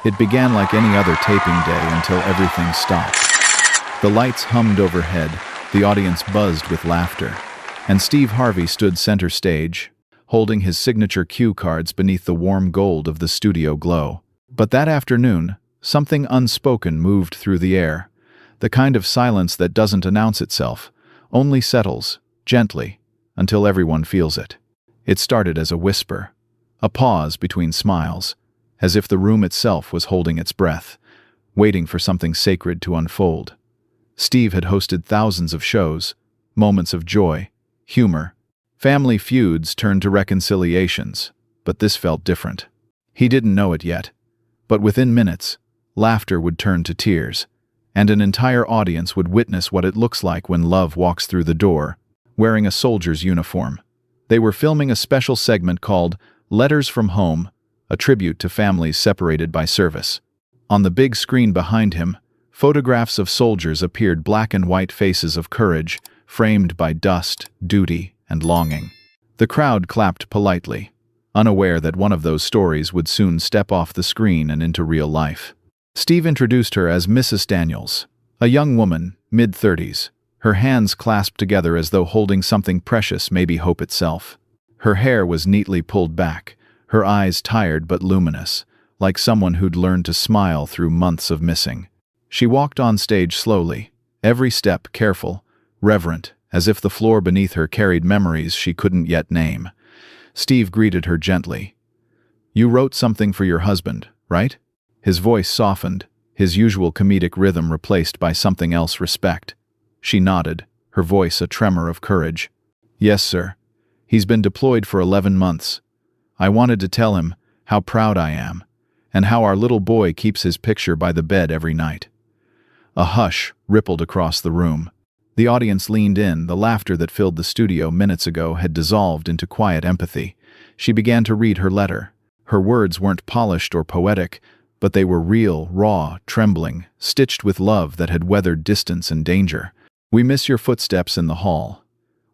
It began like any other taping day until everything stopped. The lights hummed overhead, the audience buzzed with laughter, and Steve Harvey stood center stage, holding his signature cue cards beneath the warm gold of the studio glow. But that afternoon, something unspoken moved through the air, the kind of silence that doesn't announce itself, only settles, gently, until everyone feels it. It started as a whisper, a pause between smiles, as if the room itself was holding its breath, waiting for something sacred to unfold. Steve had hosted thousands of shows, moments of joy, humor. Family feuds turned to reconciliations, but this felt different. He didn't know it yet, but within minutes, laughter would turn to tears, and an entire audience would witness what it looks like when love walks through the door, wearing a soldier's uniform. They were filming a special segment called Letters from Home, a tribute to families separated by service. On the big screen behind him, photographs of soldiers appeared, black and white faces of courage, framed by dust, duty, and longing. The crowd clapped politely, unaware that one of those stories would soon step off the screen and into real life. Steve introduced her as Mrs. Daniels, a young woman, mid-30s, her hands clasped together as though holding something precious, maybe hope itself. Her hair was neatly pulled back, her eyes tired but luminous, like someone who'd learned to smile through months of missing. She walked on stage slowly, every step careful, reverent, as if the floor beneath her carried memories she couldn't yet name. Steve greeted her gently. "You wrote something for your husband, right?" His voice softened, his usual comedic rhythm replaced by something else, respect. She nodded, her voice a tremor of courage. "Yes, sir. He's been deployed for 11 months. I wanted to tell him how proud I am, and how our little boy keeps his picture by the bed every night." A hush rippled across the room. The audience leaned in, the laughter that filled the studio minutes ago had dissolved into quiet empathy. She began to read her letter. Her words weren't polished or poetic, but they were real, raw, trembling, stitched with love that had weathered distance and danger. "We miss your footsteps in the hall.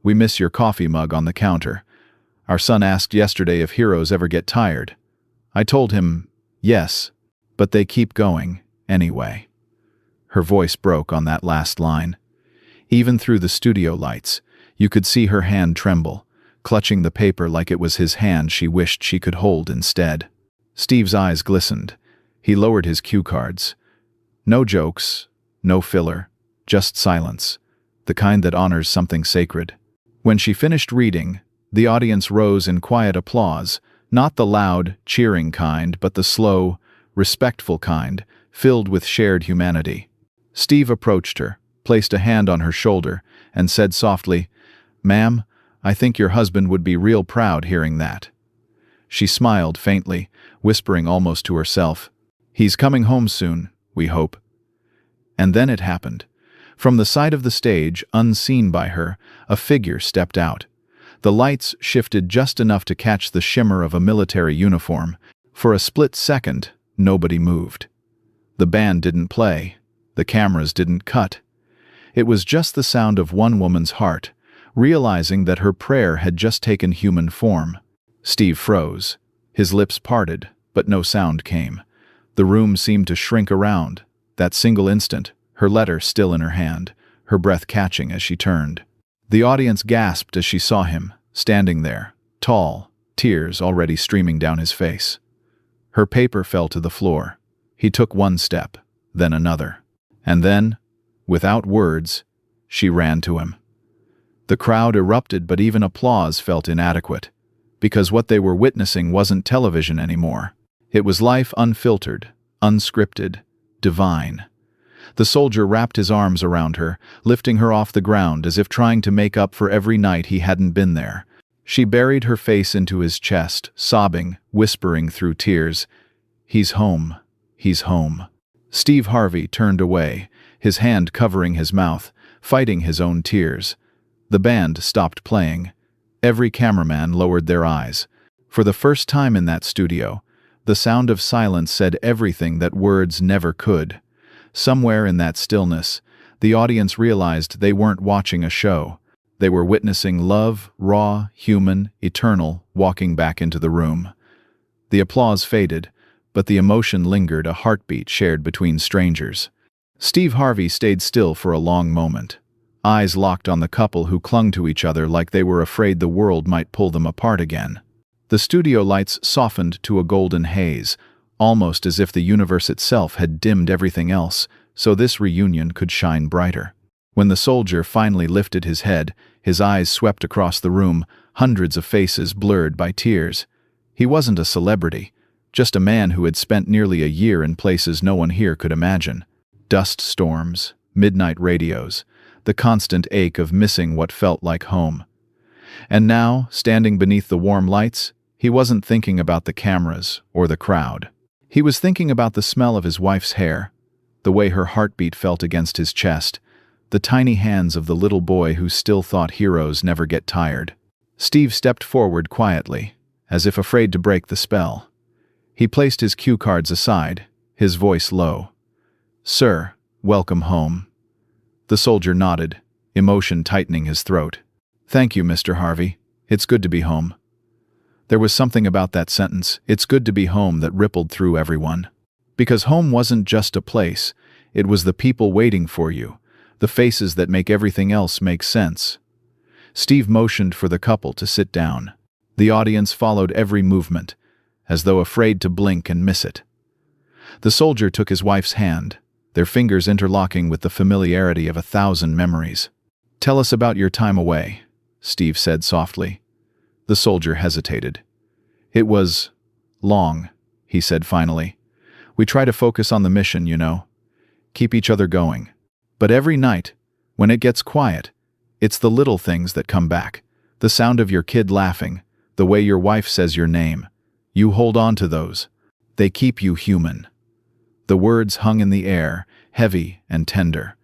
We miss your coffee mug on the counter. Our son asked yesterday if heroes ever get tired. I told him, yes, but they keep going, anyway." Her voice broke on that last line. Even through the studio lights, you could see her hand tremble, clutching the paper like it was his hand she wished she could hold instead. Steve's eyes glistened. He lowered his cue cards. No jokes, no filler, just silence, the kind that honors something sacred. When she finished reading, the audience rose in quiet applause, not the loud, cheering kind, but the slow, respectful kind, filled with shared humanity. Steve approached her, placed a hand on her shoulder, and said softly, "Ma'am, I think your husband would be real proud hearing that." She smiled faintly, whispering almost to herself, "He's coming home soon, we hope." And then it happened. From the side of the stage, unseen by her, a figure stepped out. The lights shifted just enough to catch the shimmer of a military uniform. For a split second, nobody moved. The band didn't play. The cameras didn't cut. It was just the sound of one woman's heart, realizing that her prayer had just taken human form. Steve froze. His lips parted, but no sound came. The room seemed to shrink around. That single instant, her letter still in her hand, her breath catching as she turned. The audience gasped as she saw him, standing there, tall, tears already streaming down his face. Her paper fell to the floor. He took one step, then another. And then, without words, she ran to him. The crowd erupted, but even applause felt inadequate, because what they were witnessing wasn't television anymore. It was life unfiltered, unscripted, divine. The soldier wrapped his arms around her, lifting her off the ground as if trying to make up for every night he hadn't been there. She buried her face into his chest, sobbing, whispering through tears, "He's home. He's home." Steve Harvey turned away, his hand covering his mouth, fighting his own tears. The band stopped playing. Every cameraman lowered their eyes. For the first time in that studio, the sound of silence said everything that words never could. Somewhere in that stillness, the audience realized they weren't watching a show. They were witnessing love, raw, human, eternal, walking back into the room. The applause faded, but the emotion lingered, a heartbeat shared between strangers. Steve Harvey stayed still for a long moment, eyes locked on the couple who clung to each other like they were afraid the world might pull them apart again. The studio lights softened to a golden haze, almost as if the universe itself had dimmed everything else, so this reunion could shine brighter. When the soldier finally lifted his head, his eyes swept across the room, hundreds of faces blurred by tears. He wasn't a celebrity, just a man who had spent nearly a year in places no one here could imagine. Dust storms, midnight radios, the constant ache of missing what felt like home. And now, standing beneath the warm lights, he wasn't thinking about the cameras or the crowd. He was thinking about the smell of his wife's hair, the way her heartbeat felt against his chest, the tiny hands of the little boy who still thought heroes never get tired. Steve stepped forward quietly, as if afraid to break the spell. He placed his cue cards aside, his voice low. "Sir, welcome home." The soldier nodded, emotion tightening his throat. "Thank you, Mr. Harvey. It's good to be home." There was something about that sentence, "it's good to be home," that rippled through everyone. Because home wasn't just a place, it was the people waiting for you, the faces that make everything else make sense. Steve motioned for the couple to sit down. The audience followed every movement, as though afraid to blink and miss it. The soldier took his wife's hand, their fingers interlocking with the familiarity of 1,000 memories. "Tell us about your time away," Steve said softly. The soldier hesitated. "It was long," he said finally. "We try to focus on the mission, you know. Keep each other going. But every night, when it gets quiet, it's the little things that come back. The sound of your kid laughing, the way your wife says your name. You hold on to those. They keep you human." The words hung in the air, heavy and tender.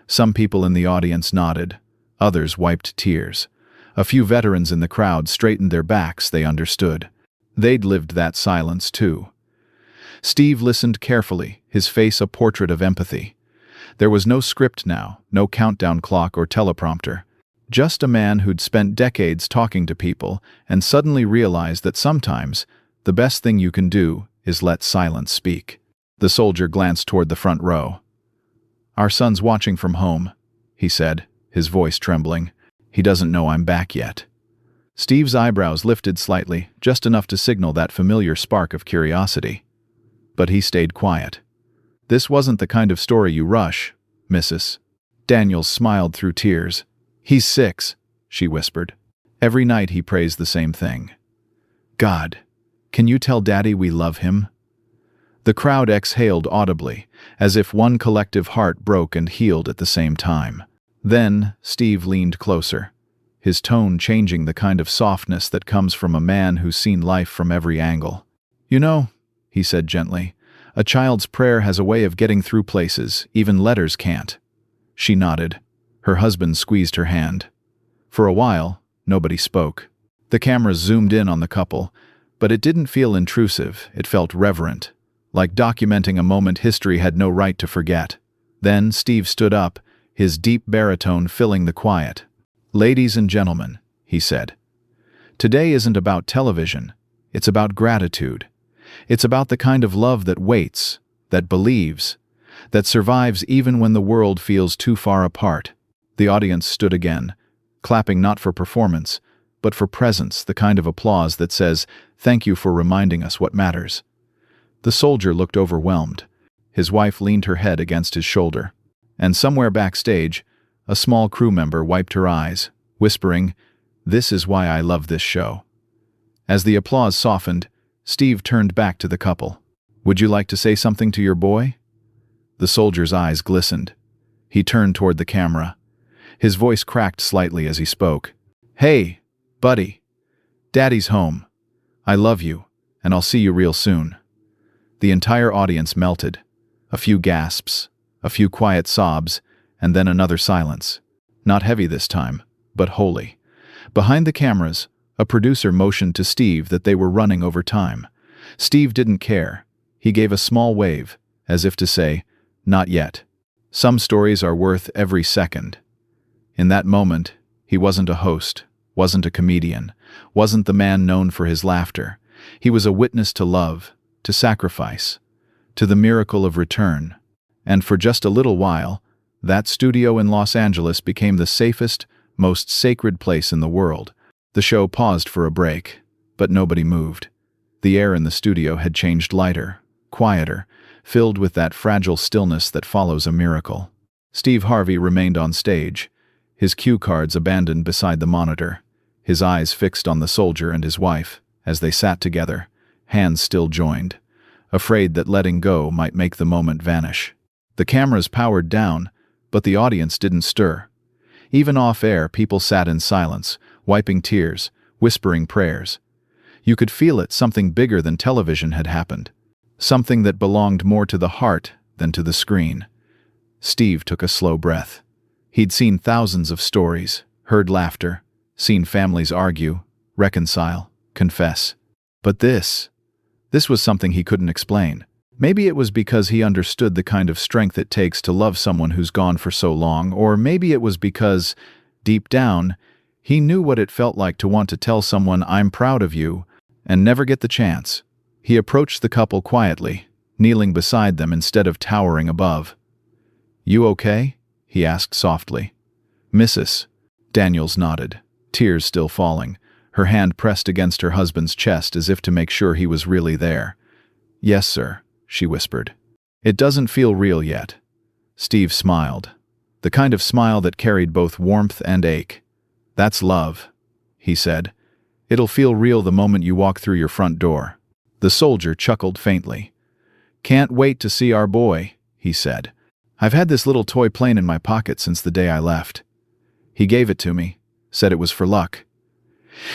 Some people in the audience nodded, others wiped tears. A few veterans in the crowd straightened their backs, they understood. They'd lived that silence too. Steve listened carefully, his face a portrait of empathy. There was no script now, no countdown clock or teleprompter. Just a man who'd spent decades talking to people and suddenly realized that sometimes the best thing you can do is let silence speak. The soldier glanced toward the front row. "Our son's watching from home," he said, his voice trembling. "He doesn't know I'm back yet." Steve's eyebrows lifted slightly, just enough to signal that familiar spark of curiosity. But he stayed quiet. "This wasn't the kind of story you rush, Mrs. Daniels smiled through tears. "He's 6, she whispered. "Every night he prays the same thing. God, can you tell Daddy we love him?" The crowd exhaled audibly, as if one collective heart broke and healed at the same time. Then Steve leaned closer, his tone changing the kind of softness that comes from a man who's seen life from every angle. "You know," he said gently, "a child's prayer has a way of getting through places even letters can't." She nodded. Her husband squeezed her hand. For a while, nobody spoke. The cameras zoomed in on the couple, but it didn't feel intrusive, it felt reverent, like documenting a moment history had no right to forget. Then Steve stood up, his deep baritone filling the quiet. "Ladies and gentlemen," he said, "today isn't about television, it's about gratitude. It's about the kind of love that waits, that believes, that survives even when the world feels too far apart." The audience stood again, clapping not for performance, but for presence, the kind of applause that says, "Thank you for reminding us what matters." The soldier looked overwhelmed. His wife leaned her head against his shoulder. And somewhere backstage, a small crew member wiped her eyes, whispering, "This is why I love this show." As the applause softened, Steve turned back to the couple. "Would you like to say something to your boy?" The soldier's eyes glistened. He turned toward the camera. His voice cracked slightly as he spoke. "Hey, buddy. Daddy's home. I love you, and I'll see you real soon." The entire audience melted. A few gasps, a few quiet sobs, and then another silence. Not heavy this time, but holy. Behind the cameras, a producer motioned to Steve that they were running over time. Steve didn't care. He gave a small wave, as if to say, "Not yet." Some stories are worth every second. In that moment, he wasn't a host, wasn't a comedian, wasn't the man known for his laughter. He was a witness to love, to sacrifice, to the miracle of return. And for just a little while, that studio in Los Angeles became the safest, most sacred place in the world. The show paused for a break, but nobody moved. The air in the studio had changed lighter, quieter, filled with that fragile stillness that follows a miracle. Steve Harvey remained on stage, his cue cards abandoned beside the monitor, his eyes fixed on the soldier and his wife, as they sat together, hands still joined, afraid that letting go might make the moment vanish. The cameras powered down, but the audience didn't stir. Even off-air, people sat in silence, wiping tears, whispering prayers. You could feel it, something bigger than television had happened. Something that belonged more to the heart than to the screen. Steve took a slow breath. He'd seen thousands of stories, heard laughter, seen families argue, reconcile, confess. But this was something he couldn't explain. Maybe it was because he understood the kind of strength it takes to love someone who's gone for so long, or maybe it was because, deep down, he knew what it felt like to want to tell someone, "I'm proud of you," and never get the chance. He approached the couple quietly, kneeling beside them instead of towering above. "You okay?" he asked softly. "Mrs. Daniels nodded, tears still falling, her hand pressed against her husband's chest as if to make sure he was really there. "Yes, sir," she whispered. "It doesn't feel real yet." Steve smiled, the kind of smile that carried both warmth and ache. "That's love," he said. "It'll feel real the moment you walk through your front door." The soldier chuckled faintly. "Can't wait to see our boy," he said. "I've had this little toy plane in my pocket since the day I left. He gave it to me, said it was for luck."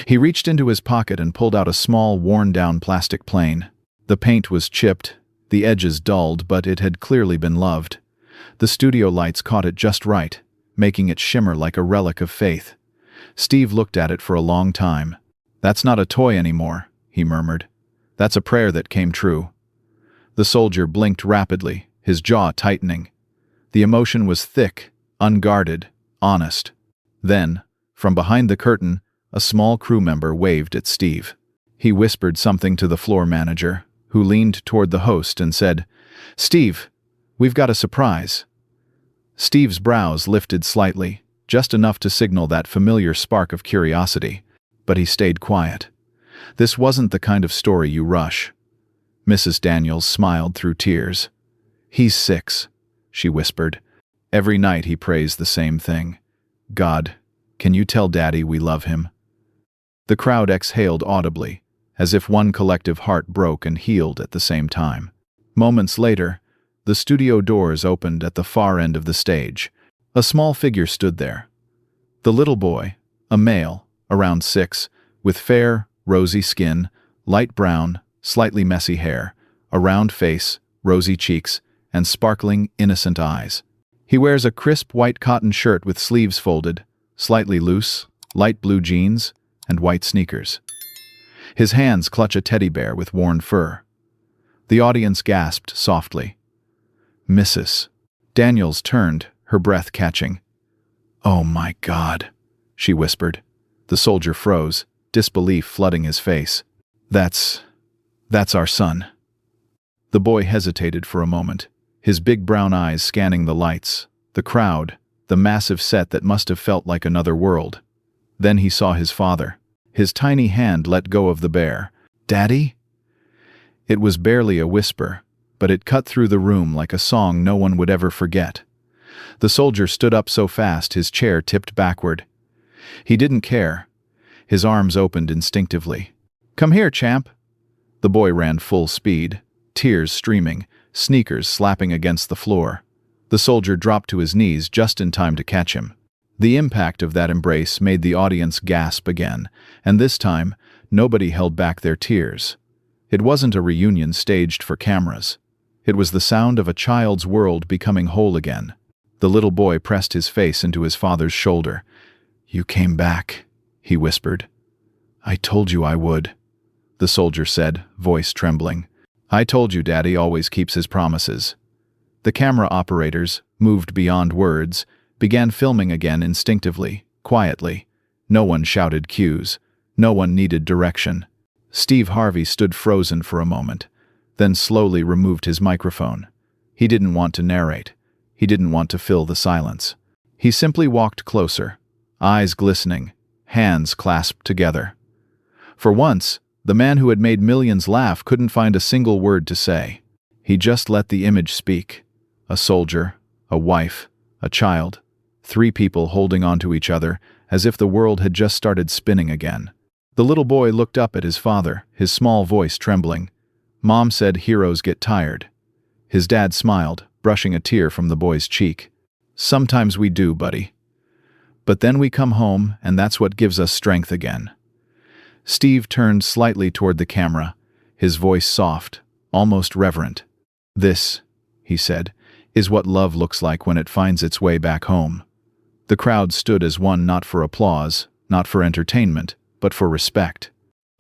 He reached into his pocket and pulled out a small, worn-down plastic plane. The paint was chipped, the edges dulled, but it had clearly been loved. The studio lights caught it just right, making it shimmer like a relic of faith. Steve looked at it for a long time. "That's not a toy anymore," he murmured. "That's a prayer that came true." The soldier blinked rapidly, his jaw tightening. The emotion was thick, unguarded, honest. Then, from behind the curtain, a small crew member waved at Steve. He whispered something to the floor manager, who leaned toward the host and said, "Steve, we've got a surprise." Steve's brows lifted slightly, just enough to signal that familiar spark of curiosity, but he stayed quiet. This wasn't the kind of story you rush. Mrs. Daniels smiled through tears. "He's 6, she whispered. "Every night he prays the same thing. God, can you tell Daddy we love him?" The crowd exhaled audibly, as if one collective heart broke and healed at the same time. Moments later, the studio doors opened at the far end of the stage. A small figure stood there. The little boy, a male, around 6, with fair, rosy skin, light brown, slightly messy hair, a round face, rosy cheeks, and sparkling, innocent eyes. He wears a crisp white cotton shirt with sleeves folded, slightly loose, light blue jeans, and white sneakers. His hands clutch a teddy bear with worn fur. The audience gasped softly. "Mrs. Daniels turned, her breath catching. "Oh my God," she whispered. The soldier froze, disbelief flooding his face. That's our son." The boy hesitated for a moment, his big brown eyes scanning the lights, the crowd, the massive set that must have felt like another world. Then he saw his father. His tiny hand let go of the bear. "Daddy?" It was barely a whisper, but it cut through the room like a song no one would ever forget. The soldier stood up so fast his chair tipped backward. He didn't care. His arms opened instinctively. "Come here, champ." The boy ran full speed, tears streaming, sneakers slapping against the floor. The soldier dropped to his knees just in time to catch him. The impact of that embrace made the audience gasp again, and this time, nobody held back their tears. It wasn't a reunion staged for cameras. It was the sound of a child's world becoming whole again. The little boy pressed his face into his father's shoulder. "You came back," he whispered. "I told you I would," the soldier said, voice trembling. "I told you Daddy always keeps his promises." The camera operators, moved beyond words, began filming again instinctively, quietly. No one shouted cues. No one needed direction. Steve Harvey stood frozen for a moment. then slowly removed his microphone. He didn't want to narrate. He didn't want to fill the silence. He simply walked closer, eyes glistening, hands clasped together. For once, the man who had made millions laugh couldn't find a single word to say. He just let the image speak. A soldier, a wife, a child, 3 people holding onto each other as if the world had just started spinning again. The little boy looked up at his father, his small voice trembling. Mom said heroes get tired. His dad smiled, brushing a tear from the boy's cheek. Sometimes we do, buddy. But then we come home, and that's what gives us strength again. Steve turned slightly toward the camera, his voice soft, almost reverent. This, he said, is what love looks like when it finds its way back home. The crowd stood as one, not for applause, not for entertainment, but for respect.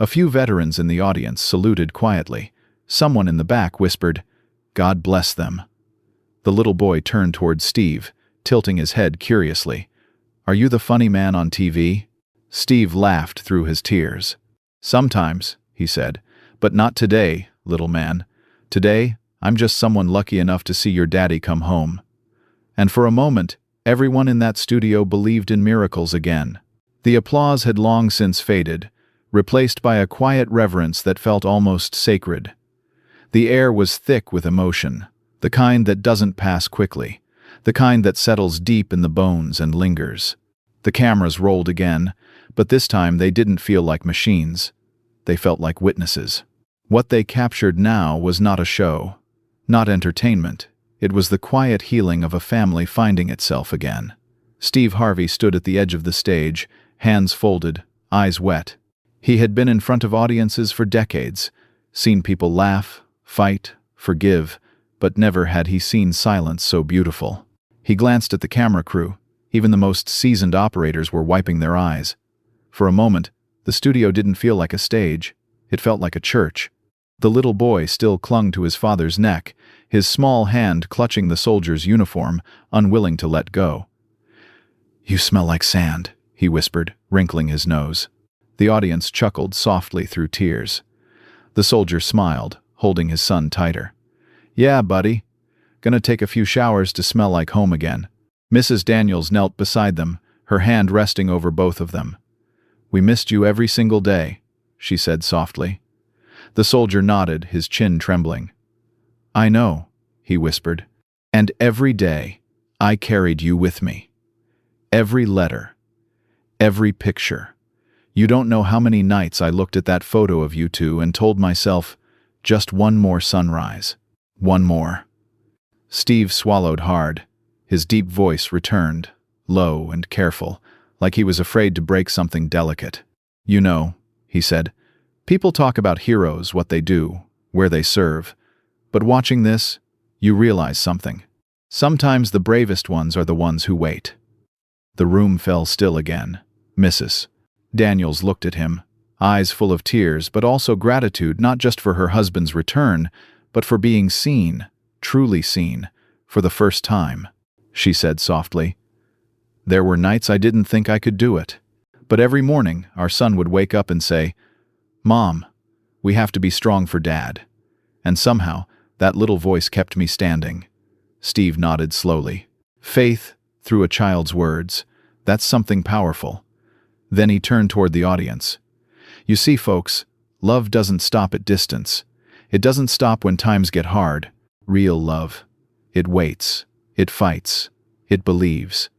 A few veterans in the audience saluted quietly. Someone in the back whispered, "God bless them." The little boy turned toward Steve, tilting his head curiously. "Are you the funny man on TV?" Steve laughed through his tears. "Sometimes," he said, "but not today, little man. Today, I'm just someone lucky enough to see your daddy come home." And for a moment, everyone in that studio believed in miracles again. The applause had long since faded, replaced by a quiet reverence that felt almost sacred. The air was thick with emotion, the kind that doesn't pass quickly, the kind that settles deep in the bones and lingers. The cameras rolled again, but this time they didn't feel like machines. They felt like witnesses. What they captured now was not a show, not entertainment. It was the quiet healing of a family finding itself again. Steve Harvey stood at the edge of the stage, hands folded, eyes wet. He had been in front of audiences for decades, seen people laugh, fight, forgive, but never had he seen silence so beautiful. He glanced at the camera crew. Even the most seasoned operators were wiping their eyes. For a moment, the studio didn't feel like a stage. It felt like a church. The little boy still clung to his father's neck, his small hand clutching the soldier's uniform, unwilling to let go. "You smell like sand," he whispered, wrinkling his nose. The audience chuckled softly through tears. The soldier smiled, holding his son tighter. "Yeah, buddy. Gonna take a few showers to smell like home again." Mrs. Daniels knelt beside them, her hand resting over both of them. "We missed you every single day," she said softly. The soldier nodded, his chin trembling. "I know," he whispered. "And every day, I carried you with me. Every letter, every picture. You don't know how many nights I looked at that photo of you two and told myself, just one more sunrise. One more." Steve swallowed hard. His deep voice returned, low and careful, like he was afraid to break something delicate. "You know," he said, "people talk about heroes, what they do, where they serve. But watching this, you realize something. Sometimes the bravest ones are the ones who wait." The room fell still again. Mrs. Daniels looked at him, eyes full of tears, but also gratitude, not just for her husband's return, but for being seen, truly seen, for the first time. She said softly, "There were nights I didn't think I could do it. But every morning, our son would wake up and say, 'Mom, we have to be strong for Dad.' And somehow, that little voice kept me standing." Steve nodded slowly. "Faith, through a child's words, that's something powerful." Then he turned toward the audience. "You see, folks, love doesn't stop at distance. It doesn't stop when times get hard. Real love. It waits. It fights. It believes.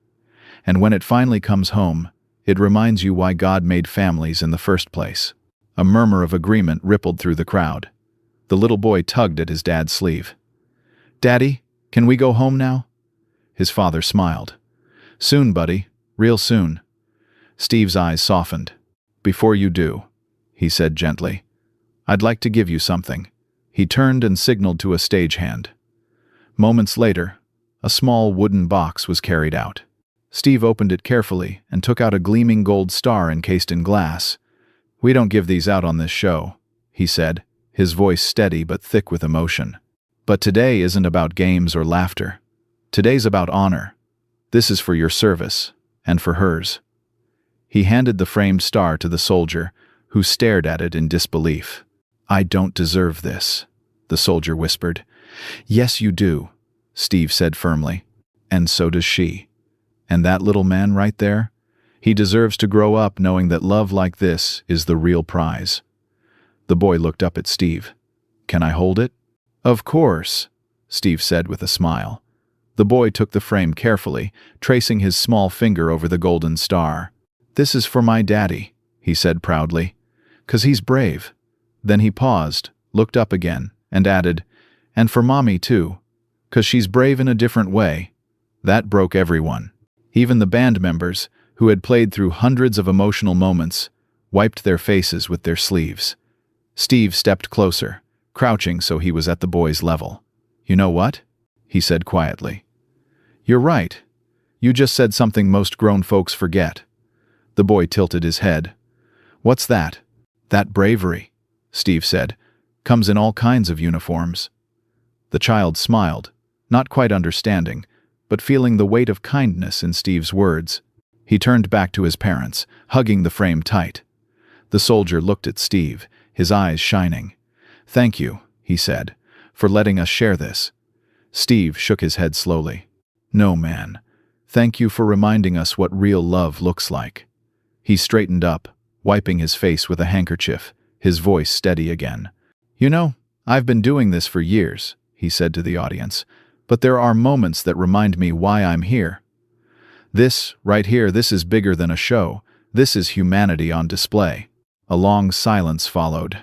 And when it finally comes home, it reminds you why God made families in the first place." A murmur of agreement rippled through the crowd. The little boy tugged at his dad's sleeve. "Daddy, can we go home now?" His father smiled. "Soon, buddy. Real soon." Steve's eyes softened. "Before you do," he said gently, "I'd like to give you something." He turned and signaled to a stagehand. Moments later, a small wooden box was carried out. Steve opened it carefully and took out a gleaming gold star encased in glass. "We don't give these out on this show," he said, his voice steady but thick with emotion. "But today isn't about games or laughter. Today's about honor. This is for your service, and for hers." He handed the framed star to the soldier, who stared at it in disbelief. "I don't deserve this." the soldier whispered. Yes, you do, Steve said firmly. And so does she. And that little man right there? He deserves to grow up knowing that love like this is the real prize. The boy looked up at Steve. Can I hold it? Of course, Steve said with a smile. The boy took the frame carefully, tracing his small finger over the golden star. This is for my daddy, he said proudly. 'Cause he's brave. Then he paused, looked up again, and added, and for mommy too, 'cause she's brave in a different way. That broke everyone. Even the band members, who had played through hundreds of emotional moments, wiped their faces with their sleeves. Steve stepped closer, crouching so he was at the boy's level. You know what? He said quietly. You're right. You just said something most grown folks forget. The boy tilted his head. What's that? That bravery, Steve said, comes in all kinds of uniforms. The child smiled, not quite understanding, but feeling the weight of kindness in Steve's words. He turned back to his parents, hugging the frame tight. The soldier looked at Steve, his eyes shining. Thank you, he said, for letting us share this. Steve shook his head slowly. No, man. Thank you for reminding us what real love looks like. He straightened up, wiping his face with a handkerchief, his voice steady again. You know, I've been doing this for years, he said to the audience, but there are moments that remind me why I'm here. This, right here, this is bigger than a show. This is humanity on display. A long silence followed.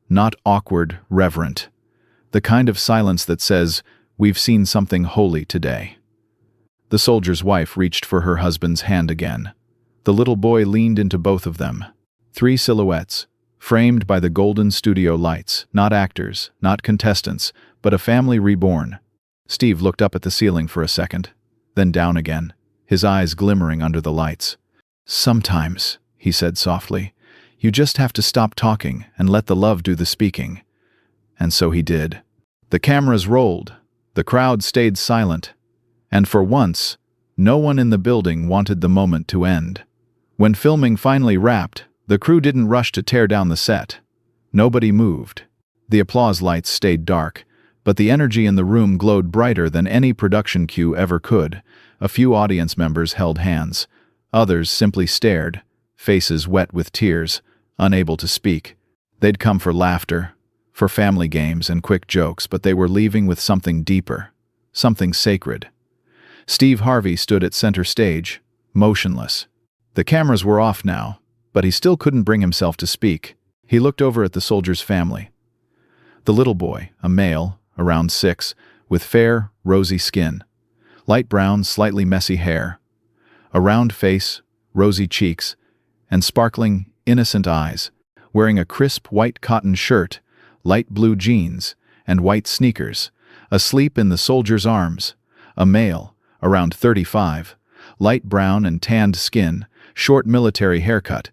Not awkward, reverent. The kind of silence that says, we've seen something holy today. The soldier's wife reached for her husband's hand again. The little boy leaned into both of them. 3 silhouettes, framed by the golden studio lights, not actors, not contestants, but a family reborn. Steve looked up at the ceiling for a second, then down again, his eyes glimmering under the lights. Sometimes, he said softly, you just have to stop talking and let the love do the speaking. And so he did. The cameras rolled, the crowd stayed silent, and for once, no one in the building wanted the moment to end. When filming finally wrapped, the crew didn't rush to tear down the set. Nobody moved. The applause lights stayed dark, but the energy in the room glowed brighter than any production cue ever could. A few audience members held hands. Others simply stared, faces wet with tears, unable to speak. They'd come for laughter, for family games and quick jokes, but they were leaving with something deeper, something sacred. Steve Harvey stood at center stage, motionless. The cameras were off now, but he still couldn't bring himself to speak. He looked over at the soldier's family. The little boy, a male, around 6, with fair, rosy skin, light brown, slightly messy hair, a round face, rosy cheeks, and sparkling, innocent eyes, wearing a crisp white cotton shirt, light blue jeans, and white sneakers, asleep in the soldier's arms. A male, around 35, light brown and tanned skin, short military haircut,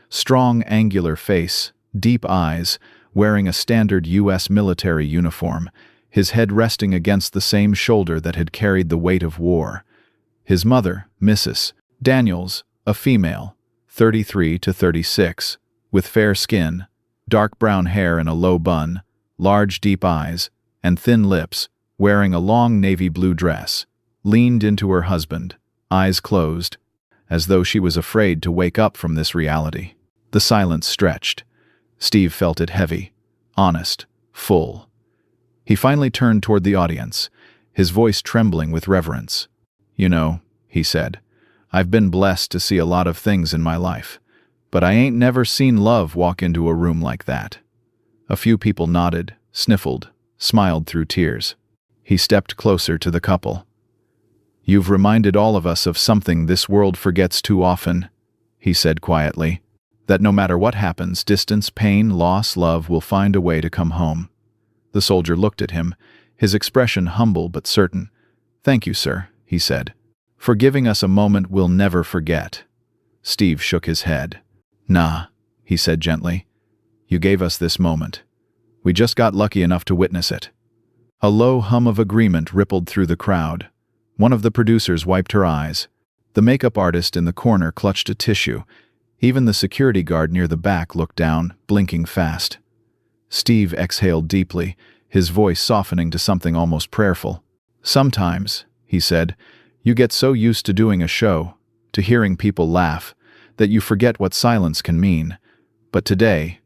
strong angular face, deep eyes, wearing a standard U.S. military uniform, his head resting against the same shoulder that had carried the weight of war. His mother, Mrs. Daniels, a female, 33 to 36, with fair skin, dark brown hair in a low bun, large deep eyes, and thin lips, wearing a long navy blue dress, leaned into her husband, eyes closed, as though she was afraid to wake up from this reality. The silence stretched. Steve felt it heavy, honest, full. He finally turned toward the audience, his voice trembling with reverence. You know, he said, I've been blessed to see a lot of things in my life, but I ain't never seen love walk into a room like that. A few people nodded, sniffled, smiled through tears. He stepped closer to the couple. You've reminded all of us of something this world forgets too often, he said quietly, that no matter what happens, distance, pain, loss, love will find a way to come home. The soldier looked at him, his expression humble but certain. Thank you, sir, he said, for giving us a moment we'll never forget. Steve shook his head. Nah, he said gently. You gave us this moment. We just got lucky enough to witness it. A low hum of agreement rippled through the crowd. One of the producers wiped her eyes. The makeup artist in the corner clutched a tissue. Even the security guard near the back looked down, blinking fast. Steve exhaled deeply, his voice softening to something almost prayerful. "Sometimes," he said, "you get so used to doing a show, to hearing people laugh, that you forget what silence can mean. But today,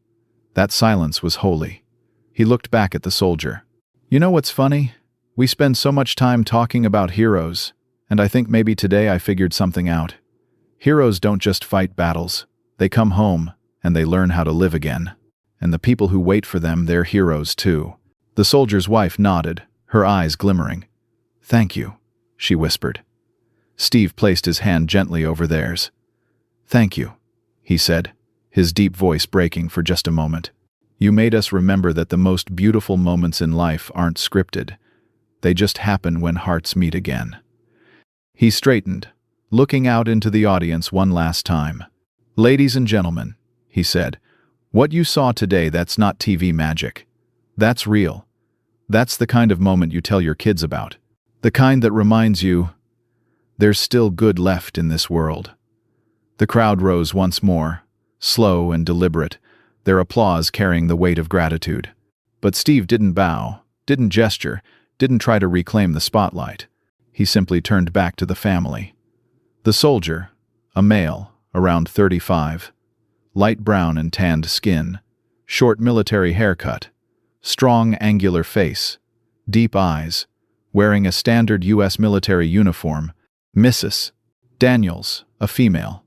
that silence was holy." He looked back at the soldier. "You know what's funny? We spend so much time talking about heroes, and I think maybe today I figured something out. Heroes don't just fight battles. They come home, and they learn how to live again. And the people who wait for them, they're heroes too." The soldier's wife nodded, her eyes glimmering. "Thank you," she whispered. Steve placed his hand gently over theirs. "Thank you," he said, his deep voice breaking for just a moment. "You made us remember that the most beautiful moments in life aren't scripted. They just happen when hearts meet again." He straightened, looking out into the audience one last time. "Ladies and gentlemen," he said, "what you saw today, that's not TV magic. That's real. That's the kind of moment you tell your kids about. The kind that reminds you there's still good left in this world." The crowd rose once more, slow and deliberate, their applause carrying the weight of gratitude. But Steve didn't bow, didn't gesture, didn't try to reclaim the spotlight. He simply turned back to the family. The soldier, a male, around 35, light brown and tanned skin, short military haircut, strong angular face, deep eyes, wearing a standard U.S. military uniform. Mrs. Daniels, a female,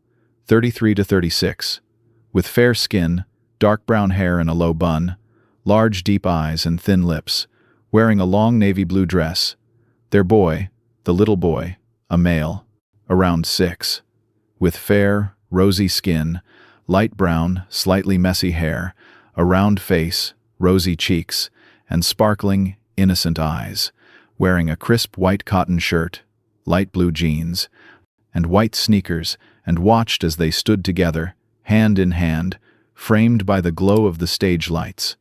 33 to 36, with fair skin, dark brown hair in a low bun, large deep eyes and thin lips, wearing a long navy blue dress. Their boy, the little boy, a male, around 6, with fair, rosy skin, light brown, slightly messy hair, a round face, rosy cheeks, and sparkling, innocent eyes, wearing a crisp white cotton shirt, light blue jeans, and white sneakers, and watched as they stood together, hand in hand, framed by the glow of the stage lights.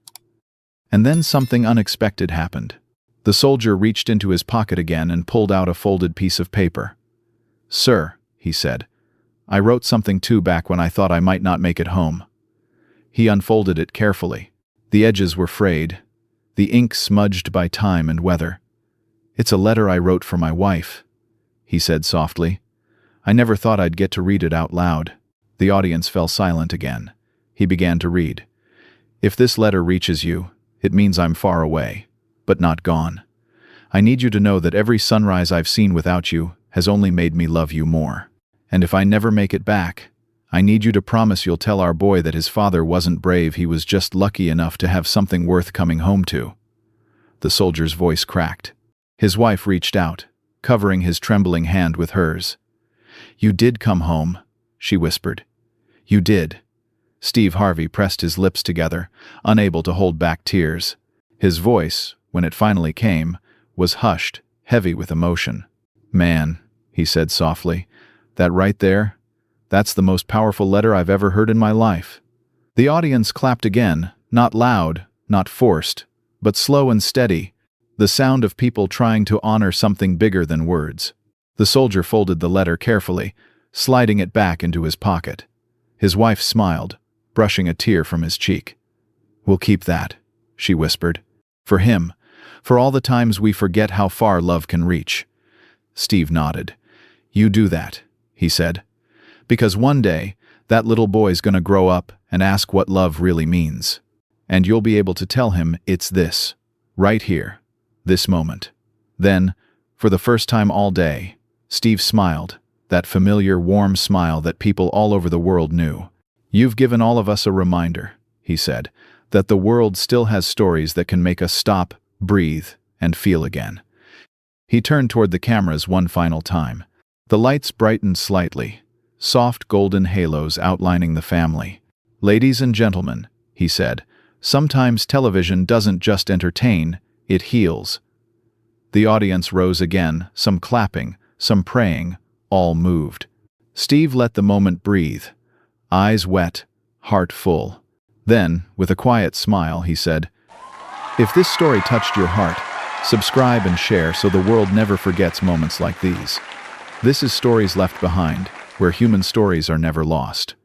And then something unexpected happened. The soldier reached into his pocket again and pulled out a folded piece of paper. "Sir," he said, "I wrote something too back when I thought I might not make it home." He unfolded it carefully. The edges were frayed, the ink smudged by time and weather. "It's a letter I wrote for my wife," he said softly. "I never thought I'd get to read it out loud." The audience fell silent again. He began to read. "If this letter reaches you, it means I'm far away, but not gone. I need you to know that every sunrise I've seen without you has only made me love you more. And if I never make it back, I need you to promise you'll tell our boy that his father wasn't brave, he was just lucky enough to have something worth coming home to." The soldier's voice cracked. His wife reached out, covering his trembling hand with hers. "You did come home," she whispered. "You did." Steve Harvey pressed his lips together, unable to hold back tears. His voice, when it finally came, was hushed, heavy with emotion. "Man," he said softly, "that right there, that's the most powerful letter I've ever heard in my life." The audience clapped again, not loud, not forced, but slow and steady, the sound of people trying to honor something bigger than words. The soldier folded the letter carefully, sliding it back into his pocket. His wife smiled, brushing a tear from his cheek. "We'll keep that," she whispered. "For him, for all the times we forget how far love can reach." Steve nodded. "You do that," he said. "Because one day, that little boy's gonna grow up and ask what love really means. And you'll be able to tell him it's this, right here, this moment." Then, for the first time all day, Steve smiled, that familiar, warm smile that people all over the world knew. "You've given all of us a reminder," he said, "that the world still has stories that can make us stop, breathe, and feel again." He turned toward the cameras one final time. The lights brightened slightly, soft golden halos outlining the family. "Ladies and gentlemen," he said, "sometimes television doesn't just entertain, it heals." The audience rose again, some clapping, some praying, all moved. Steve let the moment breathe, eyes wet, heart full. Then, with a quiet smile, he said, "If this story touched your heart, subscribe and share so the world never forgets moments like these. This is Stories Left Behind, where human stories are never lost."